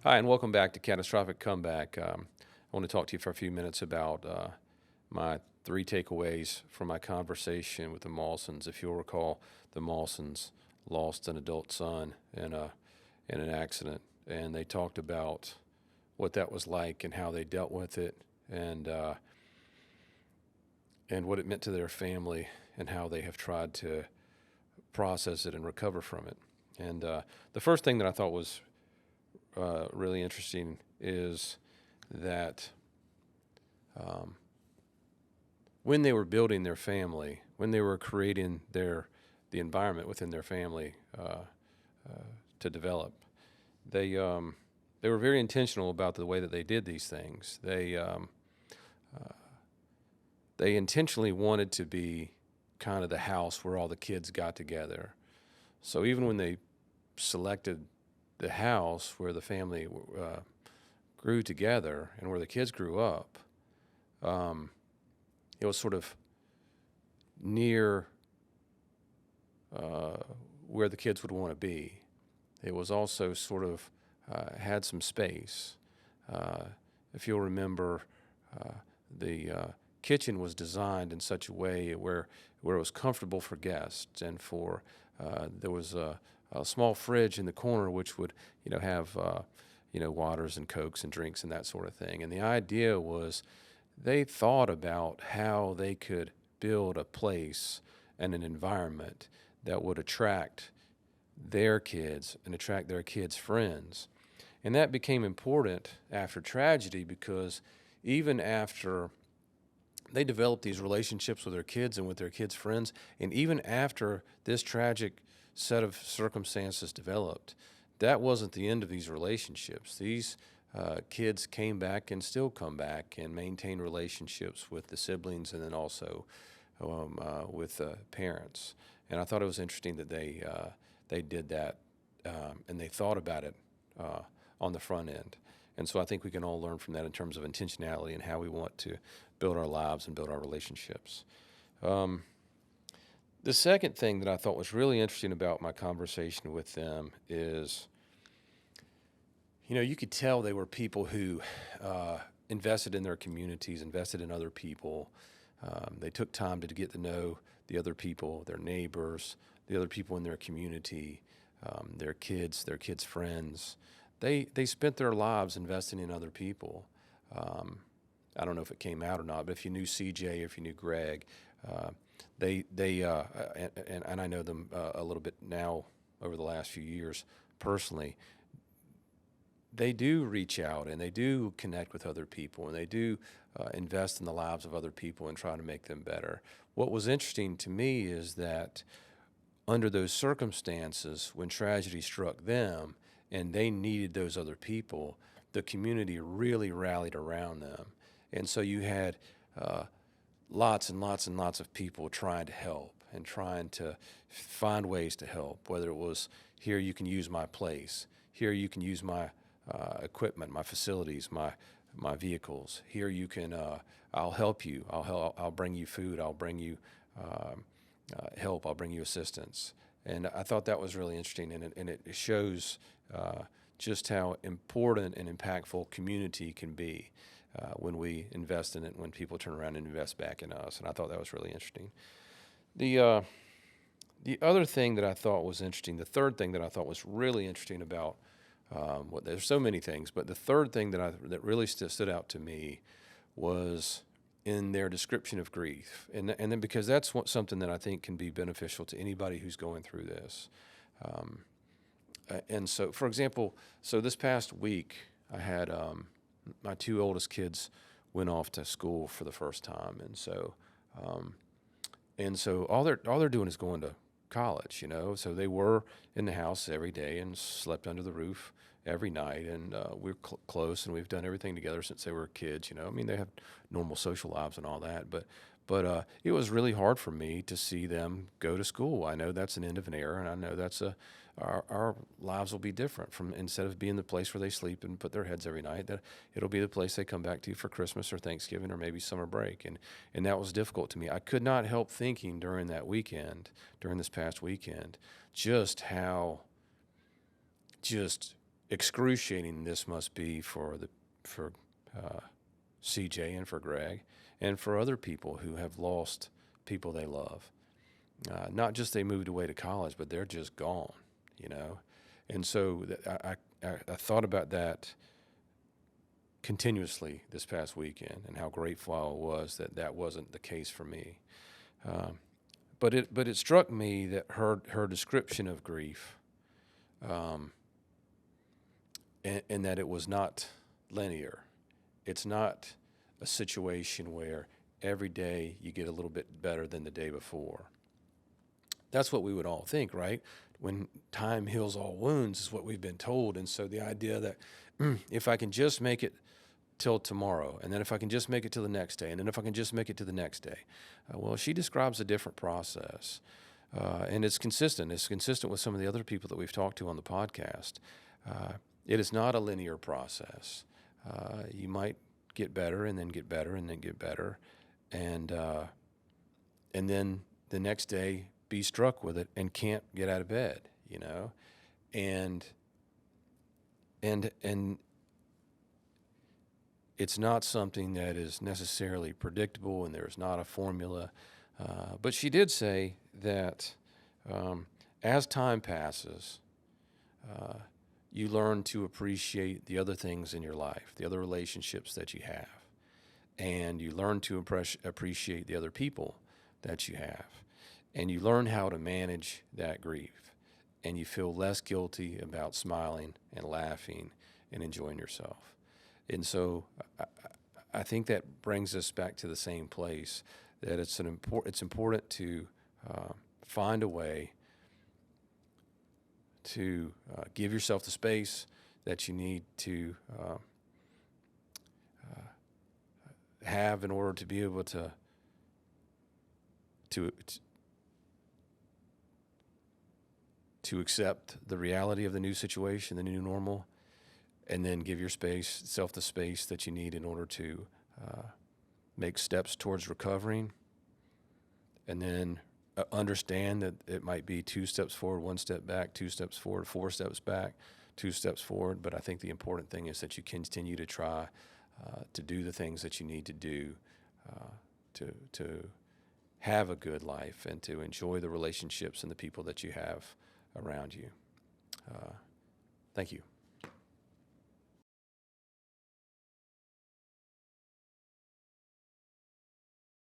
Hi, and welcome back to Catastrophic Comeback. I want to talk to you for a few minutes about my three takeaways from my conversation with the Malsons. If you'll recall, the Malsons lost an adult son in an accident, and they talked about what that was like and how they dealt with it, and uh, and what it meant to their family, and how they have tried to process it and recover from it. And the first thing that I thought was really interesting is that um, when they were building their family, when they were creating the environment within their family to develop, they they were very intentional about the way that they did these things. They intentionally wanted to be kind of the house where all the kids got together. So even when they selected the house where the family grew together and where the kids grew up, um, it was sort of near uh, where the kids would want to be. It was also sort of had some space. Uh, if you'll remember, uh, the kitchen was designed in such a way where it was comfortable for guests, and for there was a small fridge in the corner which would have waters and cokes and drinks and that sort of thing. And the idea was they thought about how they could build a place and an environment that would attract their kids and attract their kids' friends. And that became important after tragedy, because even after they developed these relationships with their kids and with their kids' friends, and even after this tragic set of circumstances developed, that wasn't the end of these relationships. These kids came back and still come back and maintain relationships with the siblings, and then also with parents. And I thought it was interesting that they did that, and they thought about it uh, on the front end. And so I think we can all learn from that in terms of intentionality and how we want to build our lives and build our relationships. Um, the second thing that I thought was really interesting about my conversation with them is, you could tell they were people who invested in their communities, invested in other people. They took time to get to know the other people, their neighbors, the other people in their community, their kids' friends. They spent their lives investing in other people. Um, I don't know if it came out or not, but if you knew CJ, if you knew Greg, uh, and I know them a little bit now over the last few years personally. They do reach out and they do connect with other people, and they do invest in the lives of other people and try to make them better. What was interesting to me is that under those circumstances, when tragedy struck them and they needed those other people, the community really rallied around them. And so you had uh, lots and lots and lots of people trying to help and trying to find ways to help, whether it was, here you can use my place, here you can use my equipment, my facilities, my vehicles. Here you can, I'll help you. I'll bring you food. I'll bring you um, help. I'll bring you assistance. And I thought that was really interesting, and it shows just how important and impactful community can be when we invest in it, when people turn around and invest back in us. And I thought that was really interesting. The uh, the other thing that I thought was interesting, the third thing that I thought was really interesting about there's so many things, but the third thing that really stood out to me was in their description of grief, and then because that's something that I think can be beneficial to anybody who's going through this. Um, and so, for example, so this past week I had my two oldest kids went off to school for the first time, um, and so all they're doing is going to college, So they were in the house every day and slept under the roof every night, and we're close, and we've done everything together since they were kids. I mean, they have normal social lives and all that, but it was really hard for me to see them go to school. I know that's an end of an era, and I know that's our lives will be different. From, instead of being the place where they sleep and put their heads every night, that it'll be the place they come back to for Christmas or Thanksgiving or maybe summer break. And that was difficult to me. I could not help thinking during this past weekend, just how just excruciating this must be for CJ and for Greg and for other people who have lost people they love. Not just they moved away to college, but they're just gone, you know. And so I thought about that continuously this past weekend and how grateful I was that that wasn't the case for me. But it struck me that her description of grief, and that it was not linear. It's not a situation where every day you get a little bit better than the day before. That's what we would all think, right? When time heals all wounds is what we've been told. And so the idea that if I can just make it till tomorrow, and then if I can just make it till the next day, and then if I can just make it to the next day. Well, she describes a different process, and it's consistent. It's consistent with some of the other people that we've talked to on the podcast. It is not a linear process. You might get better, and then get better, and then get better, and then the next day be struck with it and can't get out of bed, you know, and it's not something that is necessarily predictable, and there's not a formula. But she did say that as time passes, you learn to appreciate the other things in your life, the other relationships that you have, and you learn to appreciate the other people that you have, and you learn how to manage that grief, and you feel less guilty about smiling and laughing and enjoying yourself. And so I think that brings us back to the same place, that it's important to find a way to give yourself the space that you need to have in order to be able to accept the reality of the new situation, the new normal, and then give yourself the space that you need in order to make steps towards recovering, and then understand that it might be 2 steps forward, 1 step back, 2 steps forward, 4 steps back, 2 steps forward. But I think the important thing is that you continue to try to do the things that you need to do to have a good life and to enjoy the relationships and the people that you have around you. Thank you.